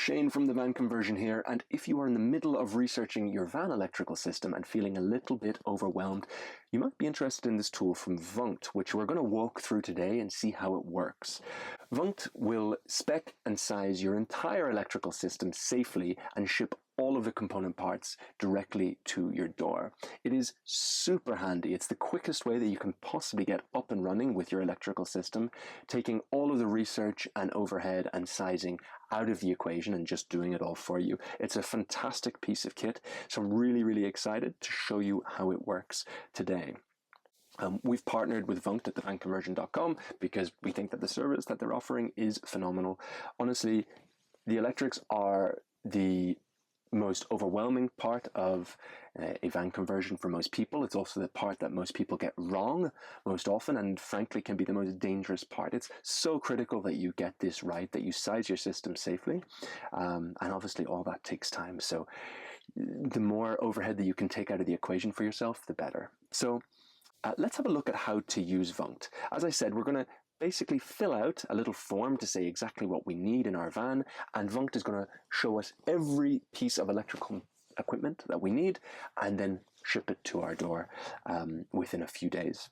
Shane from the Van Conversion here, and if you are in the middle of researching your van electrical system and feeling a little bit overwhelmed, you might be interested in this tool from Vunked, which we're going to walk through today and see how it works. Vunked will spec and size your entire electrical system safely and ship all of the component parts directly to your door. It is super handy. It's the quickest way that you can possibly get up and running with your electrical system, taking all of the research and overhead and sizing out of the equation and just doing it all for you. It's a fantastic piece of kit, so I'm really excited to show you how it works today. We've partnered with Vunked at thevanconversion.com because we think that the service that they're offering is phenomenal. Honestly, the electrics are the most overwhelming part of a van conversion for most people. It's also the part that most people get wrong most often, and frankly can be the most dangerous part. It's so critical that you get this right, that you size your system safely, and obviously all that takes time. So the more overhead that you can take out of the equation for yourself, the better. So let's have a look at how to use Vunked. As I said, we're going to basically fill out a little form to say exactly what we need in our van, and Vunked is going to show us every piece of electrical equipment that we need and then ship it to our door within a few days.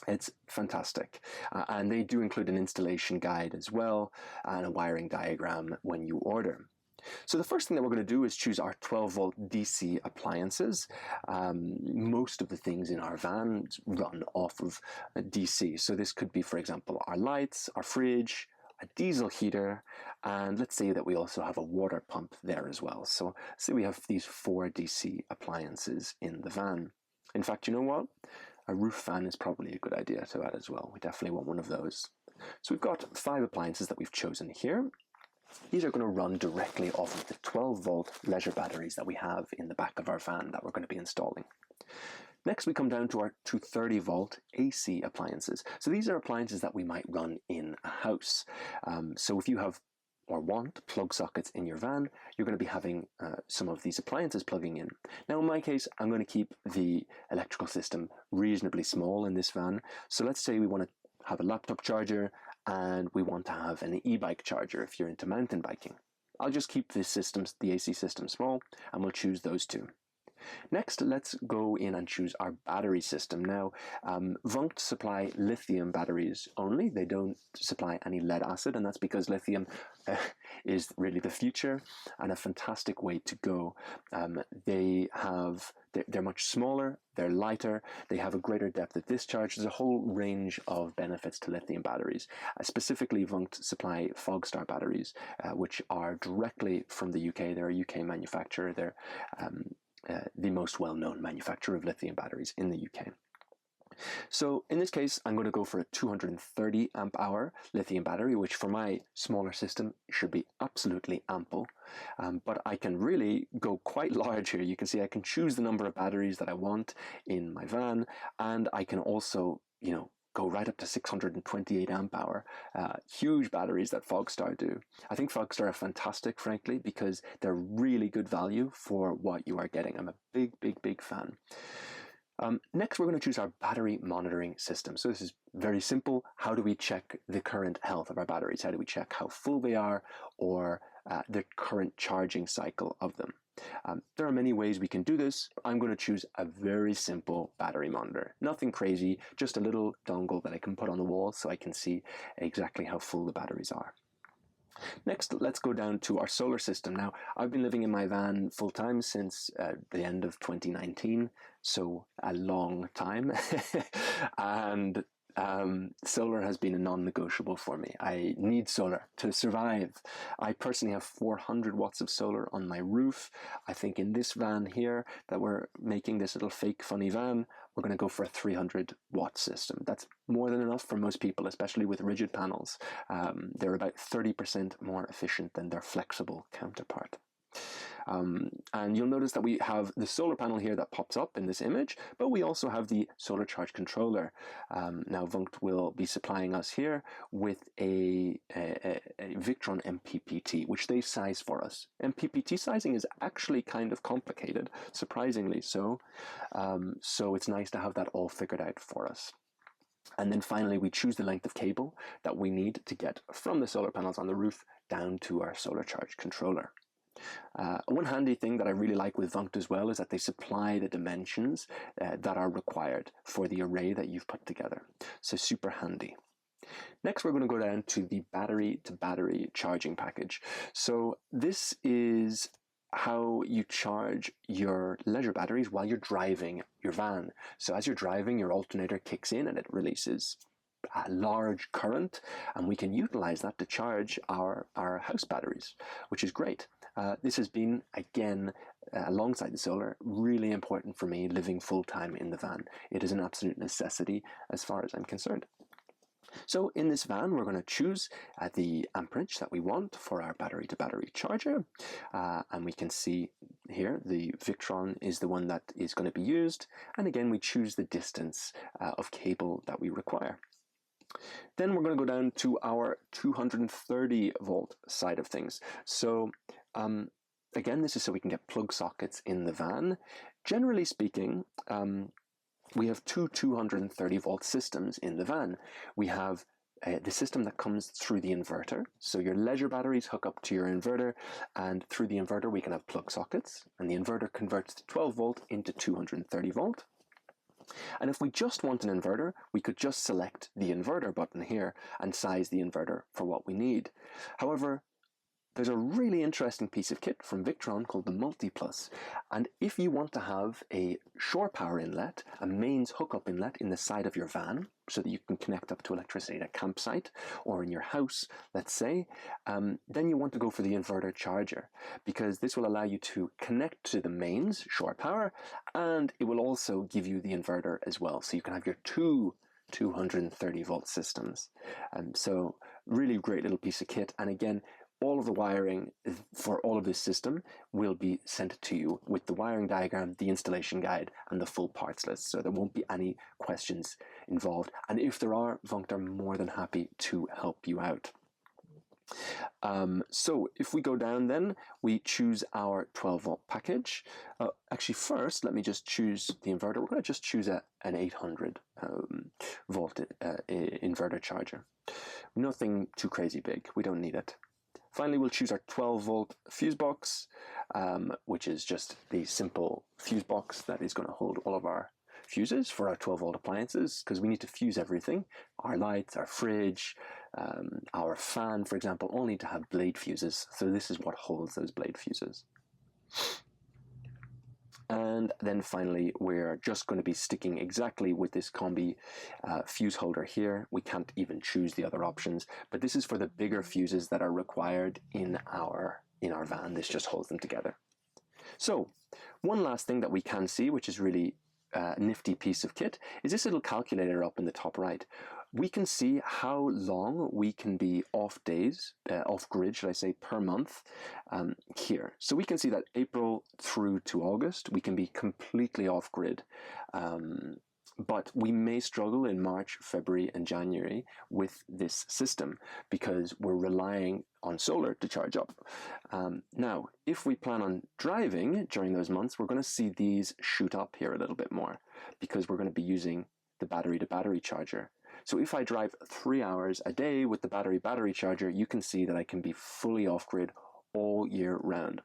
It's fantastic, and they do include an installation guide as well and a wiring diagram when you order. So the first thing that we're going to do is choose our 12-volt DC appliances. Most of the things in our van run off of DC. So this could be, for example, our lights, our fridge, a diesel heater, and let's say that we also have a water pump there as well. So say we have these 4 DC appliances in the van. In fact, you know what? A roof fan is probably a good idea to add as well. We definitely want one of those. So we've got 5 appliances that we've chosen here. These are going to run directly off of the 12-volt leisure batteries that we have in the back of our van that we're going to be installing. Next, we come down to our 230-volt AC appliances. So these are appliances that we might run in a house. So if you have or want plug sockets in your van, you're going to be having some of these appliances plugging in. Now in my case, I'm going to keep the electrical system reasonably small in this van. So let's say we want to have a laptop charger and we want to have an e-bike charger if you're into mountain biking. I'll just keep this system, the AC system, small, and we'll choose those 2. Next, let's go in and choose our battery system. Now, Vunked supply lithium batteries only. They don't supply any lead acid, and that's because lithium is really the future and a fantastic way to go. They're much smaller, they're lighter, they have a greater depth of discharge. There's a whole range of benefits to lithium batteries. Specifically, Vunked supply Fogstar batteries, which are directly from the UK. They're a UK manufacturer. They're the most well-known manufacturer of lithium batteries in the UK. So in this case, I'm going to go for a 230 amp hour lithium battery, which for my smaller system should be absolutely ample. But I can really go quite large here. You can see I can choose the number of batteries that I want in my van, and I can also, go right up to 628 amp hour, huge batteries that Fogstar do. I think Fogstar are fantastic, frankly, because they're really good value for what you are getting. I'm a big fan. Next, we're going to choose our battery monitoring system. So this is very simple. How do we check the current health of our batteries? How do we check how full they are or the current charging cycle of them? There are many ways we can do this. I'm going to choose a very simple battery monitor. Nothing crazy, just a little dongle that I can put on the wall so I can see exactly how full the batteries are. Next, let's go down to our solar system. Now, I've been living in my van full-time since the end of 2019, so a long time. And solar has been a non-negotiable for me. I need solar to survive. I personally have 400 watts of solar on my roof. I think in this van here that we're making, this little fake funny van, we're going to go for a 300 watt system. That's more than enough for most people, especially with rigid panels. They're about 30% more efficient than their flexible counterpart. And you'll notice that we have the solar panel here that pops up in this image, but we also have the solar charge controller. Now Vunked will be supplying us here with a Victron MPPT, which they size for us. MPPT sizing is actually kind of complicated, surprisingly so. So it's nice to have that all figured out for us. And then finally, we choose the length of cable that we need to get from the solar panels on the roof down to our solar charge controller. One handy thing that I really like with Vunked as well is that they supply the dimensions that are required for the array that you've put together. So super handy. Next, we're going to go down to the battery-to-battery charging package. So this is how you charge your leisure batteries while you're driving your van. So as you're driving, your alternator kicks in and it releases a large current, and we can utilize that to charge our house batteries, which is great. This has been, again, alongside the solar, really important for me living full-time in the van. It is an absolute necessity as far as I'm concerned. So in this van, we're going to choose the amperage that we want for our battery-to-battery charger. And we can see here the Victron is the one that is going to be used. And again, we choose the distance of cable that we require. Then we're going to go down to our 230 volt side of things. So again, this is so we can get plug sockets in the van. Generally speaking, we have two 230 volt systems in the van. We have the system that comes through the inverter. So your leisure batteries hook up to your inverter, and through the inverter we can have plug sockets, and the inverter converts the 12 volt into 230 volt. And if we just want an inverter, we could just select the inverter button here and size the inverter for what we need. However, there's a really interesting piece of kit from Victron called the MultiPlus. And if you want to have a shore power inlet, a mains hookup inlet in the side of your van, so that you can connect up to electricity at a campsite or in your house, let's say, then you want to go for the inverter charger, because this will allow you to connect to the mains shore power, and it will also give you the inverter as well. So you can have your two 230 volt systems. So really great little piece of kit. And again, all of the wiring for all of this system will be sent to you with the wiring diagram, the installation guide, and the full parts list. So there won't be any questions involved. And if there are, Vunked are more than happy to help you out. So if we go down then, we choose our 12 volt package. Actually, first, let me just choose the inverter. We're going to just choose an 800 volt inverter charger. Nothing too crazy big. We don't need it. Finally, we'll choose our 12 volt fuse box, which is just the simple fuse box that is going to hold all of our fuses for our 12 volt appliances, because we need to fuse everything. Our lights, our fridge, our fan, for example, all need to have blade fuses. So this is what holds those blade fuses. And then finally, we're just going to be sticking exactly with this combi fuse holder here. We can't even choose the other options, but this is for the bigger fuses that are required in our van. This just holds them together. So one last thing that we can see, which is really a nifty piece of kit, is this little calculator up in the top right. We can see how long we can be off days, off grid, should I say, per month here. So we can see that April through to August, we can be completely off grid. But we may struggle in March, February, and January with this system because we're relying on solar to charge up. Now, if we plan on driving during those months, we're going to see these shoot up here a little bit more because we're going to be using the battery-to-battery charger. So if I drive 3 hours a day with the battery charger, you can see that I can be fully off-grid all year round.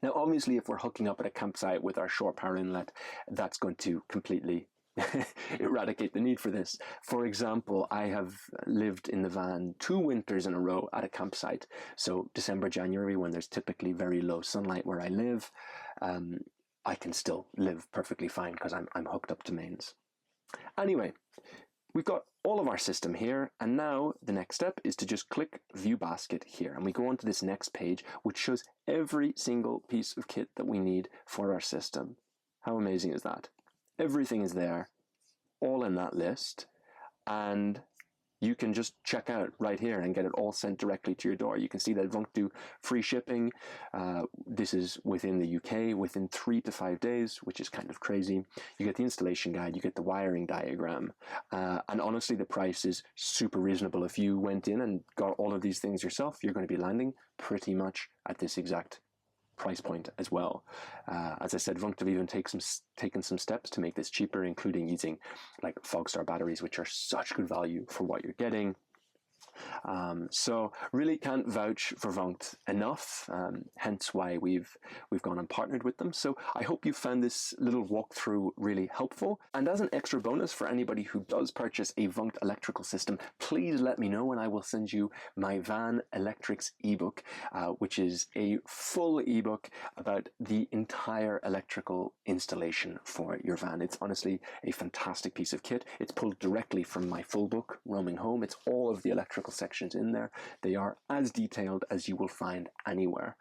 Now, obviously, if we're hooking up at a campsite with our shore power inlet, that's going to completely eradicate the need for this. For example, I have lived in the van 2 winters in a row at a campsite. So December, January, when there's typically very low sunlight where I live, I can still live perfectly fine because I'm hooked up to mains. Anyway, we've got all of our system here, and now the next step is to just click View Basket here, and we go on to this next page, which shows every single piece of kit that we need for our system. How amazing is that? Everything is there, all in that list, and you can just check out right here and get it all sent directly to your door. You can see that Vunked do free shipping. This is within the UK, within 3 to 5 days, which is kind of crazy. You get the installation guide, you get the wiring diagram, and honestly, the price is super reasonable. If you went in and got all of these things yourself, you're going to be landing pretty much at this exact price point as well. As I said, Vunked have even taken some steps to make this cheaper, including using like Fogstar batteries, which are such good value for what you're getting. So really can't vouch for Vunked enough, hence why we've gone and partnered with them. So I hope you found this little walkthrough really helpful. And as an extra bonus for anybody who does purchase a Vunked electrical system, please let me know and I will send you my Van Electrics ebook, which is a full ebook about the entire electrical installation for your van. It's honestly a fantastic piece of kit. It's pulled directly from my full book, Roaming Home. It's all of the electrical sections in there. They are as detailed as you will find anywhere.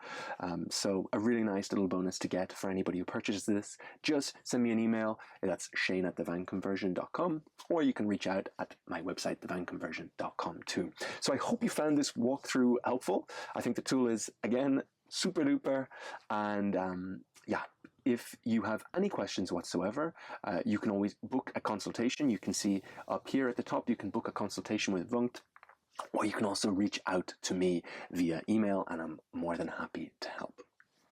So a really nice little bonus to get for anybody who purchases this. Just send me an email. That's shane@thevanconversion.com, or you can reach out at my website, thevanconversion.com too. So I hope you found this walkthrough helpful. I think the tool is, again, super duper. And yeah, if you have any questions whatsoever, you can always book a consultation. You can see up here at the top, you can book a consultation with Vunked, or you can also reach out to me via email, and I'm more than happy to help.